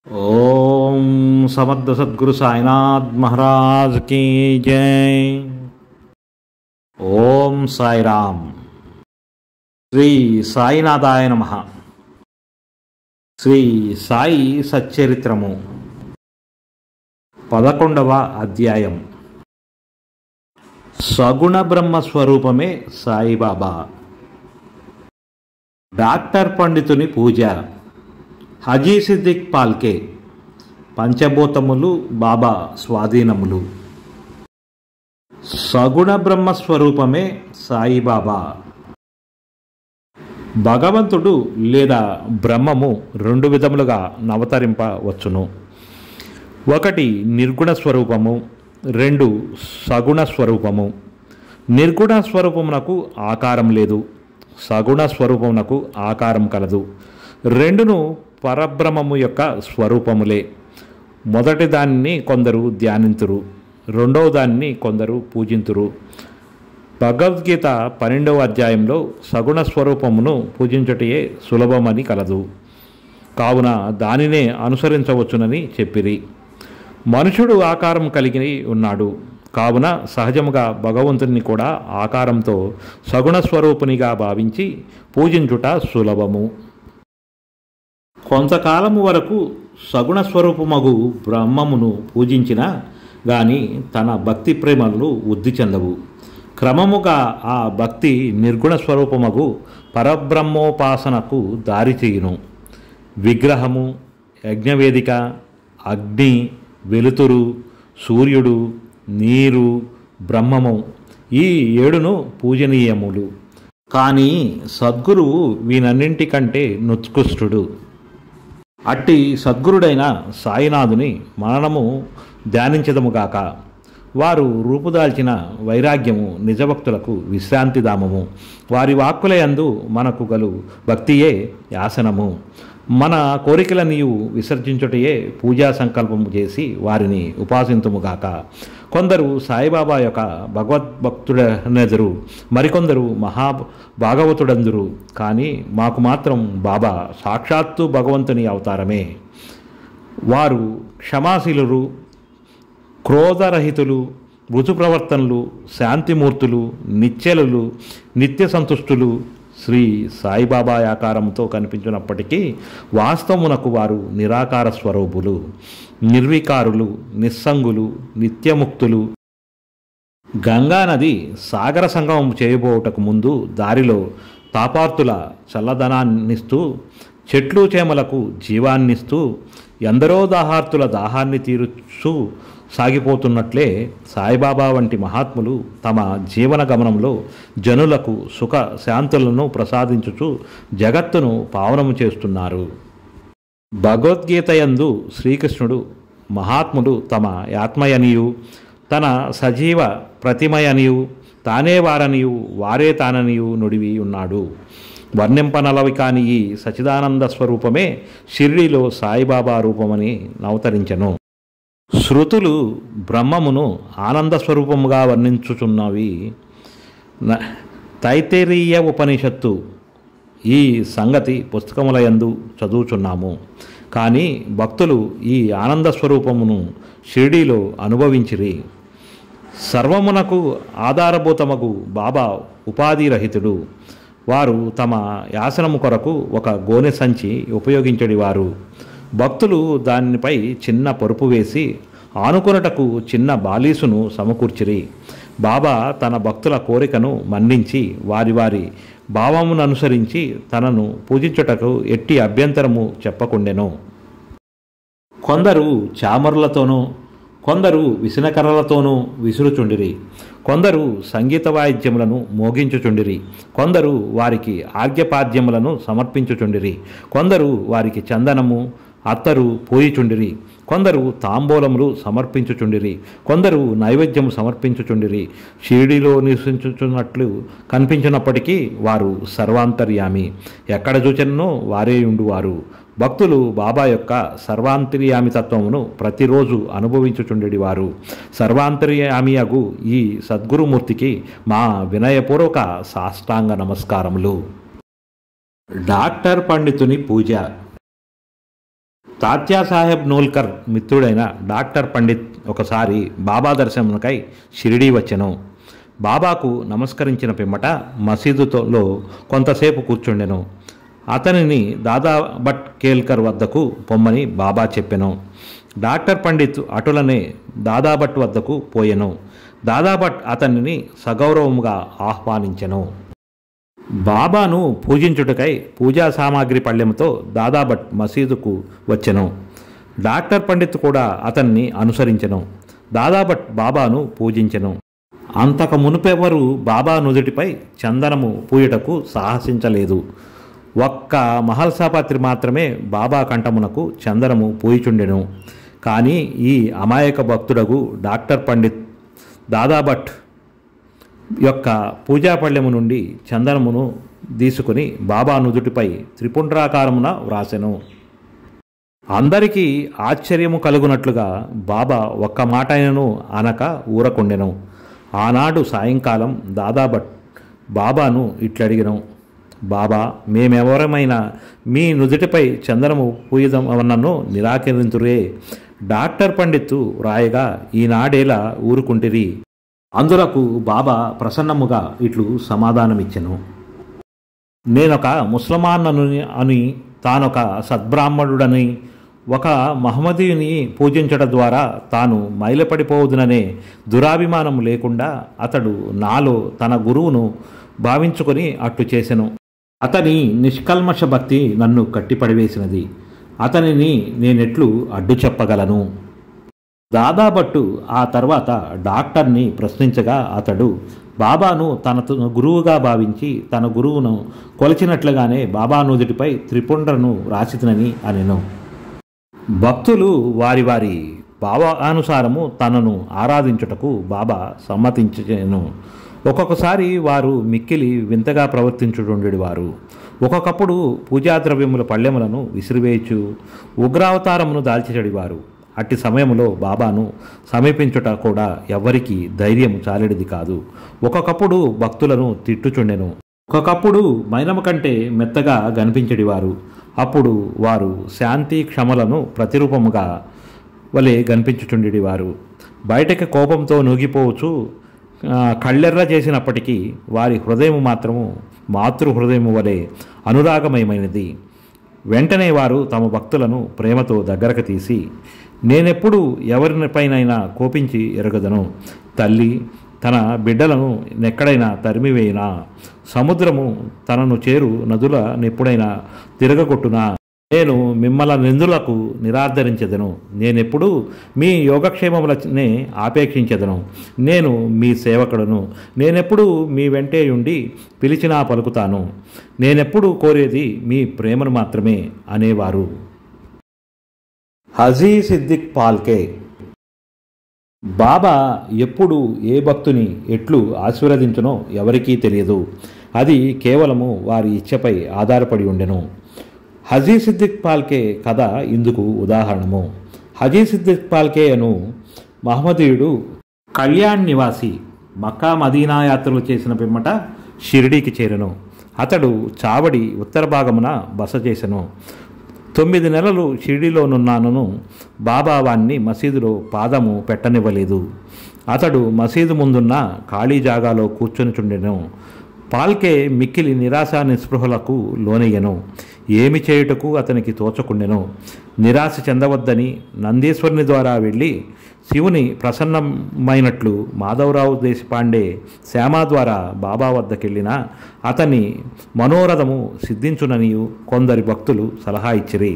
ओम समर्थ सद्गुरु साईनाथ महाराज की जय। ओम साई राम। श्री साईनाथाय नमः। శ్రీ సాయి సచ్చరిత్రము 11వ అధ్యాయం। సగుణ బ్రహ్మ స్వరూపమే సాయిబాబా। డాక్టర్ పండితుని పూజ। హజీ సిద్దిక్ పాల్కే। పంచభూతములు బాబా స్వాధీనములు। సగుణ బ్రహ్మ స్వరూపమే సాయిబాబా। భగవంతుడు లేదా బ్రహ్మము రెండు విధములుగా అవతరింపవచ్చును। ఒకటి నిర్గుణ స్వరూపము, రెండు సగుణ స్వరూపము। నిర్గుణ స్వరూపమునకు ఆకారం లేదు, సగుణ స్వరూపమునకు ఆకారం కలదు। రెండును పరబ్రహ్మము యొక్క స్వరూపములే। మొదటి దానిని కొందరు ధ్యానింతురు, రెండవ దానిని కొందరు పూజింతురు। భగవద్గీత 12వ అధ్యాయంలో సగుణ స్వరూపమును పూజించుటయే సులభమని కలదు, కావున దానినే అనుసరించవచ్చునని చెప్పిరి। మనుషుడు ఆకారం కలిగి ఉన్నాడు, కావున సహజముగా భగవంతుని కూడా ఆకారంతో సగుణ స్వరూపునిగా భావించి పూజించుట సులభము। కొంతకాలము వరకు సగుణ స్వరూపమగు బ్రహ్మమును పూజించినా గాని తన భక్తి ప్రేమలు వృద్ధి చెందవు। క్రమముగా ఆ భక్తి నిర్గుణ స్వరూపమగు పరబ్రహ్మోపాసనకు దారితీయును। విగ్రహము, యజ్ఞవేదిక, అగ్ని, వెలుతురు, సూర్యుడు, నీరు, బ్రహ్మము ఈ ఏడును పూజనీయములు। కానీ సద్గురువు వీనన్నింటికంటే నుత్కృష్టుడు। అట్టి సద్గురుడైన సాయినాథుని మననము ధ్యానించదముగాక। వారు రూపుదాల్చిన వైరాగ్యము నిజభక్తులకు విశ్రాంతిధామము। వారి వాక్కులయందు మనకు గలు భక్తియే యాసనము। మన కోరికలనియు విసర్జించుటయే పూజా సంకల్పము చేసి వారిని ఉపాసింతుముగాక। కొందరు సాయిబాబా యొక్క భగవద్భక్తుడనెదురు, మరికొందరు మహాభాగవతుడందురు, కానీ మాకు మాత్రం బాబా సాక్షాత్తు భగవంతుని అవతారమే। వారు క్షమాశీలురు, క్రోధరహితులు, మృదు ప్రవర్తనలు, శాంతిమూర్తులు, నిత్యలులు, నిత్య సంతుష్టులు। శ్రీ సాయిబాబా ఆకారంతో కనిపించినప్పటికీ వాస్తవమునకు వారు నిరాకార స్వరూపులు, నిర్వికారులు, నిస్సంగులు, నిత్యముక్తులు। గంగానది సాగర సంగమం చేయబోటకు ముందు దారిలో తాపార్తుల చల్లదనాన్నిస్తూ, చెట్లు చేమలకు జీవాన్నిస్తూ, ఎందరో దాహార్తుల దాహాన్ని తీరుస్తూ సాగిపోతున్నట్లే సాయిబాబా వంటి మహాత్ములు తమ జీవన గమనంలో జనులకు సుఖ శాంతులను ప్రసాదించుచు జగత్తును పావనము చేస్తున్నారు। భగవద్గీతయందు శ్రీకృష్ణుడు మహాత్ముడు తమ ఆత్మయనియు, తన సజీవ ప్రతిమయనియు, తానే వారనియు, వారే తాననియు నుడివి ఉన్నాడు। వర్ణింపనలవి కాని ఈ సచిదానంద స్వరూపమే షిర్డీలో సాయిబాబా రూపమని అవతరించెను। శృతులు బ్రహ్మమును ఆనంద స్వరూపముగా వర్ణించుచున్నవి। తైత్తరీయ ఉపనిషత్తు ఈ సంగతి పుస్తకములయందు చదువుచున్నాము, కానీ భక్తులు ఈ ఆనంద స్వరూపమును షిర్డీలో అనుభవించిరి। సర్వమునకు ఆధారభూతమగు బాబా ఉపాధిరహితుడు। వారు తమ యాసనము కొరకు ఒక గోనె సంచి ఉపయోగించడివారు। భక్తులు దానిపై చిన్న పరుపు వేసి ఆనుకొనుటకు చిన్న బాలీసును సమకూర్చిరి। బాబా తన భక్తుల కోరికను మన్నించి వారి వారి భావముననుసరించి తనను పూజించుటకు ఎట్టి అభ్యంతరము చెప్పకుండెను। కొందరు చామరులతోనూ, కొందరు విసనకర్రలతోనూ విసురుచుండిరి, కొందరు సంగీత వాయిద్యములను మోగించుచుండిరి, కొందరు వారికి ఆర్ఘ్యపాద్యములను సమర్పించుచుండిరి, కొందరు వారికి చందనము అత్తరు పోయిచుండిరి, కొందరు తాంబూలములు సమర్పించుచుండిరి, కొందరు నైవేద్యము సమర్పించుచుండిరి। షిరిడీలో నివసించుచున్నట్లు కనిపించినప్పటికీ వారు సర్వాంతర్యామి, ఎక్కడ చూచినో వారే ఉండువారు। భక్తులు బాబా యొక్క సర్వాంతర్యామి తత్వమును ప్రతిరోజు అనుభవించుచుండేవారు। సర్వాంతర్యామియగు ఈ సద్గురుమూర్తికి మా వినయపూర్వక సాష్టాంగ నమస్కారములు। డాక్టర్ పండితుని పూజ। తాత్యాసాహెబ్ నోల్కర్ మిత్రుడైన డాక్టర్ పండిత్ ఒకసారి బాబా దర్శనమునకై షిరిడీ వచ్చెను. బాబాకు నమస్కరించిన పిమ్మట మసీదులో కొంతసేపు కూర్చుండెను. అతనిని దాదా భట్ కేల్కర్ వద్దకు పొమ్మని బాబా చెప్పెను. డాక్టర్ పండిత్ అటులనే దాదాభట్ వద్దకు పోయెను. దాదాభట్ అతనిని సగౌరవముగా ఆహ్వానించెను. బాబాను పూజించుటకై పూజా సామాగ్రి పళ్ళెంతో దాదాభట్ మసీదుకు వచ్చెను. డాక్టర్ పండిత్ కూడా అతన్ని అనుసరించెను. దాదాభట్ బాబాను పూజించెను. అంతకు మునుపెవరు బాబా నుదుటిపై చందనము పూయుటకు సాహసించలేదు. ఒక్క మహల్సాపత్రి మాత్రమే బాబా కంఠమునకు చందనము పూయిచుండెను. కానీ ఈ అమాయక భక్తుడగు డాక్టర్ పండిత్ దాదాభట్ యొక్క పూజాపళ్ళెము నుండి చందనమును తీసుకుని బాబా నుదుటిపై త్రిపుండ్రాకారమున వ్రాసెను. అందరికీ ఆశ్చర్యము కలుగునట్లుగా బాబా ఒక్క మాట అయినను అనక ఊరకుండెను. ఆనాడు సాయంకాలం దాదాభట్ బాబాను ఇట్లడిగెను, బాబా, మేమెవరమైనా మీ నుదుటిపై చందనము పూయదమన్నను నిరాకరింతురే. డాక్టర్ పండిత్తు రాయగా ఈనాడేలా ఊరుకుంటిరి. అందులకు బాబా ప్రసన్నముగా ఇట్లు సమాధానమిచ్చెను, నేనొక ముస్లమాన్నను అని, తానొక సద్బ్రాహ్మణుడని, ఒక మహమ్మదీయుని పూజించడం ద్వారా తాను మైలపడిపోవుదుననే దురాభిమానం లేకుండా అతడు నాలో తన గురువును భావించుకొని అట్లు చేసెను. అతని నిష్కల్మష భక్తి నన్ను కట్టిపడివేసినది. అతనిని నేనెట్లు అడ్డు చెప్పగలను? దాదాభట్టు ఆ తర్వాత డాక్టర్ని ప్రశ్నించగా అతడు బాబాను తన గురువుగా భావించి తన గురువును కొలిచినట్లుగానే బాబా నుదుటిపై త్రిపుండ్రను రాసితనని అనెను. భక్తులు వారి వారి భావానుసారము తనను ఆరాధించుటకు బాబా సమ్మతించెను. ఒక్కొక్కసారి వారు మిక్కిలి వింతగా ప్రవర్తించుచుండెడివారు. ఒక్కొక్కప్పుడు పూజాద్రవ్యముల పళ్ళెములను విసిరివేయచు ఉగ్రావతారమును దాల్చిచెడివారు. అట్టి సమయంలో బాబాను సమీపించుట కూడా ఎవ్వరికీ ధైర్యం చాలెడిది కాదు. ఒక్కొక్కప్పుడు భక్తులను తిట్టుచుండెను. ఒక్కొక్కప్పుడు మైనము కంటే మెత్తగా కనిపించెడివారు. అప్పుడు వారు శాంతి క్షమలను ప్రతిరూపముగా వలె కనిపించుచుండెడివారు. బయటకి కోపంతో నూగిపోవచ్చు కళ్ళెర్ర చేసినప్పటికీ వారి హృదయం మాత్రము మాతృ హృదయము వలె అనురాగమయమైనది. వెంటనే వారు తమ భక్తులను ప్రేమతో దగ్గరకు తీసి, నేనెప్పుడు ఎవరిపైనైనా కోపించి ఎరగదను. తల్లి తన బిడ్డలను నెక్కడైనా తరిమివేయినా, సముద్రము తనను చేరు నదుల నెప్పుడైనా తిరగగొట్టునా, నేను మిమ్మల్ని నిందులకు నిరాదరించెదను. నేనెప్పుడు మీ యోగక్షేమములనే ఆపేక్షించెదను. నేను మీ సేవకుడను. నేనెప్పుడు మీ వెంటే ఉండి పిలిచినా పలుకుతాను. నేనెప్పుడు కోరేది మీ ప్రేమను మాత్రమే అనేవారు. హజీ సిద్దిక్ పాల్కే. బాబా ఎప్పుడు ఏ భక్తుని ఎట్లు ఆశీర్వదించునో ఎవరికీ తెలియదు. అది కేవలము వారి ఇచ్చపై ఆధారపడి ఉండెను. హజీ సిద్దిక్ పాల్కే కథ ఇందుకు ఉదాహరణము. హజీ సిద్దిక్ పాల్కే అను మహమ్మదీయుడు కళ్యాణ్ నివాసి మక్కా మదీనా యాత్రలు చేసిన పిమ్మట షిరిడీకి చేరెను. అతడు చావడి ఉత్తర భాగమున బస చేసెను. 9 నెలలు షిరిడీలోనున్నాను. బాబా వాణ్ణి మసీదులో పాదము పెట్టనివ్వలేదు. అతడు మసీదు ముందున్న ఖాళీ జాగాలో కూర్చొనిచుండెను. పాల్కే మిక్కిలి నిరాశ నిస్పృహలకు లోనయ్యెను. ఏమి చేయుటకు అతనికి తోచకుండెను. నిరాశ చెందవద్దని నందీశ్వరుని ద్వారా వెళ్ళి శివుని ప్రసన్నమైనట్లు మాధవరావు దేశపాండే శ్యామ ద్వారా బాబా వద్దకెళ్ళినా అతని మనోరథము సిద్ధించుననియు కొందరి భక్తులు సలహా ఇచ్చిరి.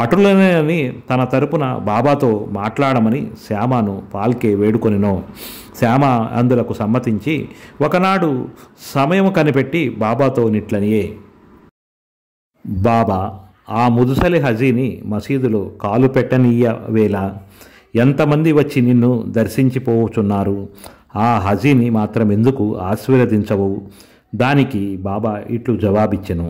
అటులనేని తన తరపున బాబాతో మాట్లాడమని శ్యామను పాల్కే వేడుకొనెను. శ్యామ అందులకు సమ్మతించి ఒకనాడు సమయం కనిపెట్టి బాబాతో నిట్లనియే, బాబా, ఆ ముదుసలి హజీని మసీదులో కాలు పెట్టనీయ వేళ ఎంతమంది వచ్చి నిన్ను దర్శించిపోవచున్నారు. ఆ హజీని మాత్రం ఎందుకు ఆశీర్వదించవు? దానికి బాబా ఇట్లు జవాబిచ్చెను,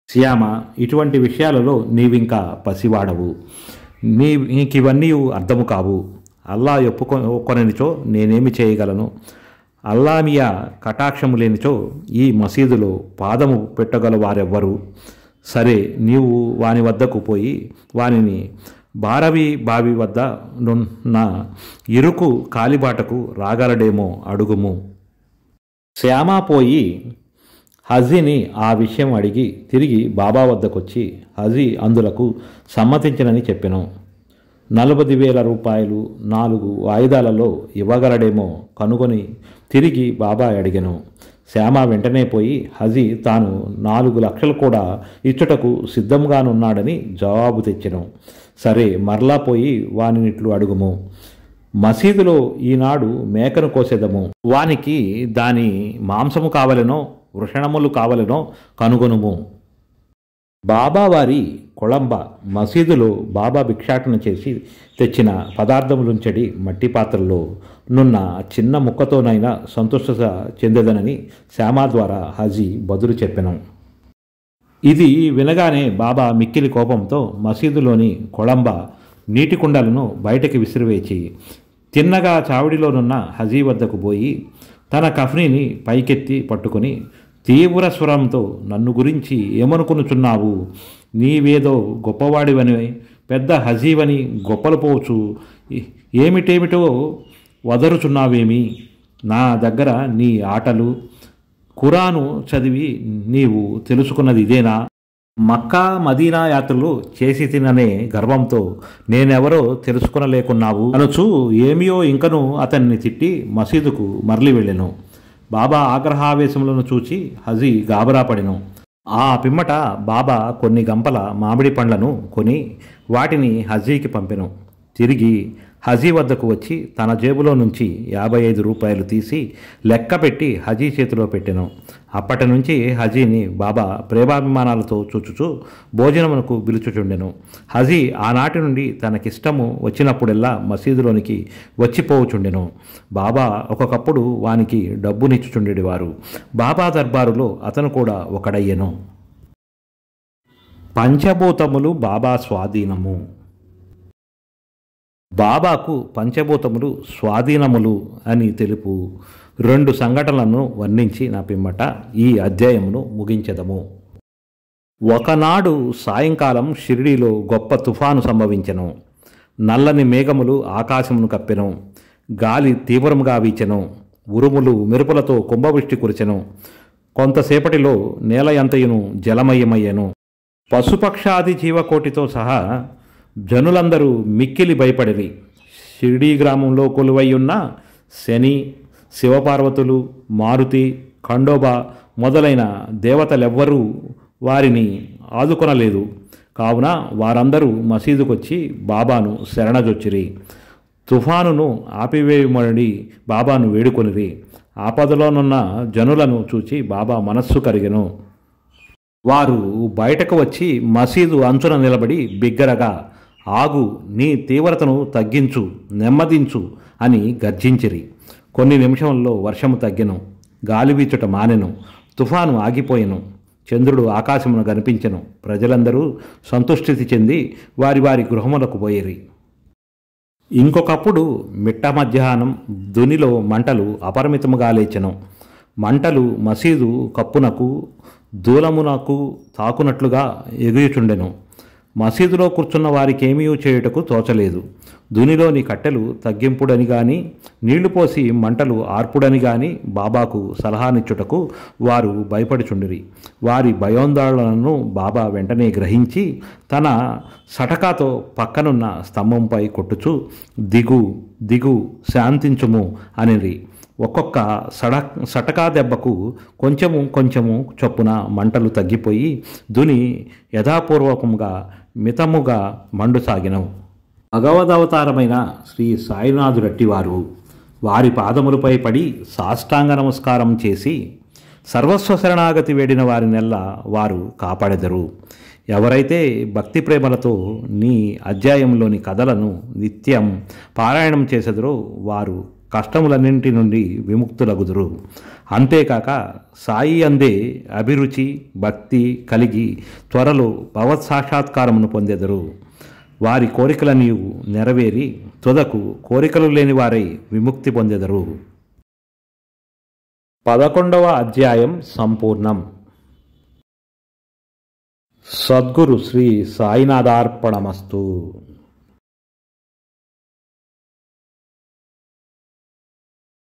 శ్యామ, ఇటువంటి విషయాలలో నీవింకా పసివాడవు. నీకివన్నీ అర్థము కావు. అల్లా ఒప్పుకొననిచో నేనేమి చేయగలను? అల్లామియా కటాక్షము లేనిచో ఈ మసీదులో పాదము పెట్టగల వారెవ్వరు? సరే, నీవు వాని వద్దకు పోయి వానిని భారవి బావి వద్ద నున్న ఇరుకు కాలిబాటకు రాగలడేమో అడుగుము. శ్యామ పోయి హజీని ఆ విషయం అడిగి తిరిగి బాబా వద్దకొచ్చి హజీ అందులకు సమ్మతించినని చెప్పెను. 40,000 రూపాయలు 4 వాయిదాలలో ఇవ్వగలడేమో కనుగొని తిరిగి బాబా అడిగెను. శ్యామ వెంటనే పోయి హజీ తాను 4 లక్షలు కూడా ఇచ్చుటకు సిద్ధంగానున్నాడని జవాబు తెచ్చెను. సరే, మరలా పోయి వానినిట్లు అడుగుము. మసీదులో ఈనాడు మేకను కోసెదము. వానికి దాని మాంసము కావలెనో వృషణములు కావలెనో కనుగొనుము. బాబా వారి కొళంబ మసీదులో బాబా భిక్షాటన చేసి తెచ్చిన పదార్థములుంచడి మట్టి పాత్రలో నున్న చిన్న ముక్కతోనైనా సంతుష్టత చెందదనని శ్యామ ద్వారా హజీ బదులు చెప్పెను. ఇది వినగానే బాబా మిక్కిలి కోపంతో మసీదులోని కొళంబ నీటి కుండలను బయటకి విసిరివేచి తిన్నగా చావిడిలోనున్న హజీ వద్దకు పోయి తన కఫ్నీని పైకెత్తి పట్టుకుని తీవ్ర స్వరంతో, నన్ను గురించి ఏమనుకునుచున్నావు? నీవేదో గొప్పవాడివని, పెద్ద హజీవని గొప్పలు పోవచ్చు, ఏమిటేమిటో వదరుచున్నావేమి? నా దగ్గర నీ ఆటలు, ఖురాను చదివి నీవు తెలుసుకున్నది ఇదేనా? మక్కా మదీనా యాత్రలు చేసి తిననే గర్వంతో నేనెవరో తెలుసుకునలేకున్నావు అనుచు ఏమియో ఇంకను అతన్ని తిట్టి మసీదుకు మరలి వెళ్ళెను. బాబా ఆగ్రహావేశములను చూచి హజీ గాబరాపడెను. ఆ పిమ్మట బాబా కొన్ని గంపల మామిడి పండ్లను కొని వాటిని హజీకి పంపెను. తిరిగి హజీ వద్దకు వచ్చి తన జేబులో నుంచి 55 రూపాయలు తీసి లెక్క పెట్టి హజీ చేతిలో పెట్టెను. అప్పటి నుంచి హజీని బాబా ప్రేమాభిమానాలతో చూచుచూ భోజనమునకు పిలుచుచుండెను. హజీ ఆనాటి నుండి తనకిష్టము వచ్చినప్పుడెల్లా మసీదులోనికి వచ్చిపోవుచుండెను. బాబా ఒక్కొక్కప్పుడు వానికి డబ్బునిచ్చుచుండేవారు. బాబా దర్బారులో అతను కూడా ఒకడయ్యెను. పంచభూతములు బాబా స్వాధీనము. బాబాకు పంచభూతములు స్వాధీనములు అని తెలుపు 2 సంఘటనలను వర్ణించి నా పిమ్మట ఈ అధ్యాయమును ముగించెదము. ఒకనాడు సాయంకాలం షిరిడీలో గొప్ప తుఫాను సంభవించెను. నల్లని మేఘములు ఆకాశమును కప్పెను. గాలి తీవ్రముగా వీచెను. ఉరుములు మెరుపులతో కుంభవృష్టి కురిచెను. కొంతసేపటిలో నేల ఎంతయును జలమయమయ్యెను. పశుపక్షాది జీవకోటితో సహా జనులందరూ మిక్కిలి భయపడిరి. షిరిడీ గ్రామంలో కొలువయ్యున్న శని, శివపార్వతులు, మారుతి, ఖండోబా మొదలైన దేవతలెవ్వరూ వారిని ఆదుకొనలేదు. కావున వారందరూ మసీదుకొచ్చి బాబాను శరణజొచ్చిరి. తుఫానును ఆపివేయమని బాబాను వేడుకొనిరి. ఆపదలోనున్న జనులను చూచి బాబా మనస్సు కరిగెను. వారు బయటకు వచ్చి మసీదు అంచున నిలబడి బిగ్గరగా, ఆగు, నీ తీవ్రతను తగ్గించు, నెమ్మదించు అని గర్జించిరి. కొన్ని నిమిషంలో వర్షము తగ్గెను. గాలి వీచుట మానెను. తుఫాను ఆగిపోయెను. చంద్రుడు ఆకాశమును కనిపించెను. ప్రజలందరూ సంతుష్టి చెంది వారి వారి గృహములకు పోయిరి. ఇంకొకప్పుడు మిట్ట మధ్యాహ్నం దునిలో మంటలు అపరిమితముగా లేచెను. మంటలు మసీదు కప్పునకు దూలమునకు తాకునట్లుగా ఎగుయుచుండెను. మసీదులో కూర్చున్న వారికేమీ చేయుటకు తోచలేదు. దునిలోని కట్టెలు తగ్గింపుడని గాని నీళ్లు పోసి మంటలు ఆర్పుడని గాని బాబాకు సలహానిచ్చుటకు వారు భయపడుచుండిరి. వారి భయోందోళనను బాబా వెంటనే గ్రహించి తన సటకాతో పక్కనున్న స్తంభంపై కొట్టుచు, దిగు దిగు, శాంతించుము అనిరి. ఒక్కొక్క సటకా దెబ్బకు కొంచెము కొంచెము చొప్పున మంటలు తగ్గిపోయి దుని యథాపూర్వకముగా మితముగా మండుసాగినవు. భగవదవతారమైన శ్రీ సాయినాథురట్టివారు వారి పాదములపై పడి సాష్టాంగ నమస్కారం చేసి సర్వస్వ శరణాగతి వేడిన వారినెల్లా వారు కాపాడెదరు. ఎవరైతే భక్తి ప్రేమలతో నీ అధ్యాయంలోని కథలను నిత్యం పారాయణం చేసెదరో వారు కష్టములన్నింటి నుండి విముక్తులగుదురు. అంతేకాక సాయి అందే అభిరుచి భక్తి కలిగి త్వరలో భగవత్ సాక్షాత్కారమును పొందెదరు. వారి కోరికలన్నీ నెరవేరి తుదకు కోరికలు లేని వారై విముక్తి పొందెదరు. 11వ అధ్యాయం సంపూర్ణం. సద్గురు శ్రీ సాయినాథార్పణమస్తు.